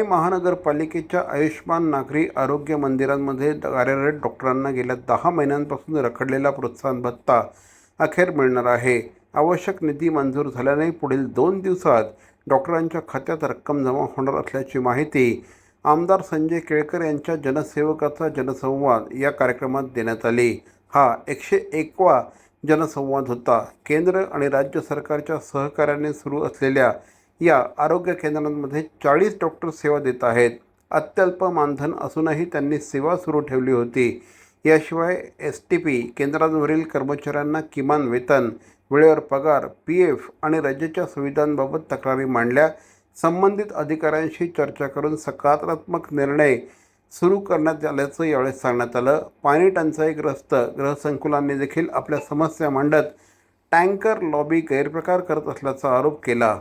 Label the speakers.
Speaker 1: महानगरपालिकेच्या आयुष्मान नागरी आरोग्य मंदिरांमध्ये कार्यरत डॉक्टरांना गेल्या 10 महिन्यांपासून रखडलेला प्रोत्साहन भत्ता अखेर मिळणार आहे. आवश्यक निधी मंजूर झाल्याने पुढील 2 दिवसात डॉक्टरांच्या खात्यात रक्कम जमा होणार असल्याची माहिती आमदार संजय केळकर यांच्या जनसेवकाचा जनसंवाद या कार्यक्रमात देण्यात आली. हा 101वा जनसंवाद होता. केंद्र आणि राज्य सरकारच्या सहकार्याने सुरू असलेल्या या आरोग्य केंद्रांमध्ये 40 डॉक्टर सेवा देत आहेत. अत्यल्प मानधन असूनही त्यांनी सेवा सुरू ठेवली होती. याशिवाय STP केंद्रांवरील कर्मचाऱ्यांना किमान वेतन, वेळेवर पगार, PF आणि रजेच्या सुविधांबाबत तक्रारी मांडल्या. संबंधित अधिकाऱ्यांशी चर्चा करून सकारात्मक निर्णय सुरू करण्यात आल्याचं यावेळी सांगण्यात आलं. पाणी टंचाईग्रस्त गृहसंकुलांनी देखील आपल्या समस्या मांडत टँकर लॉबी गैरप्रकार करत असल्याचा आरोप केला.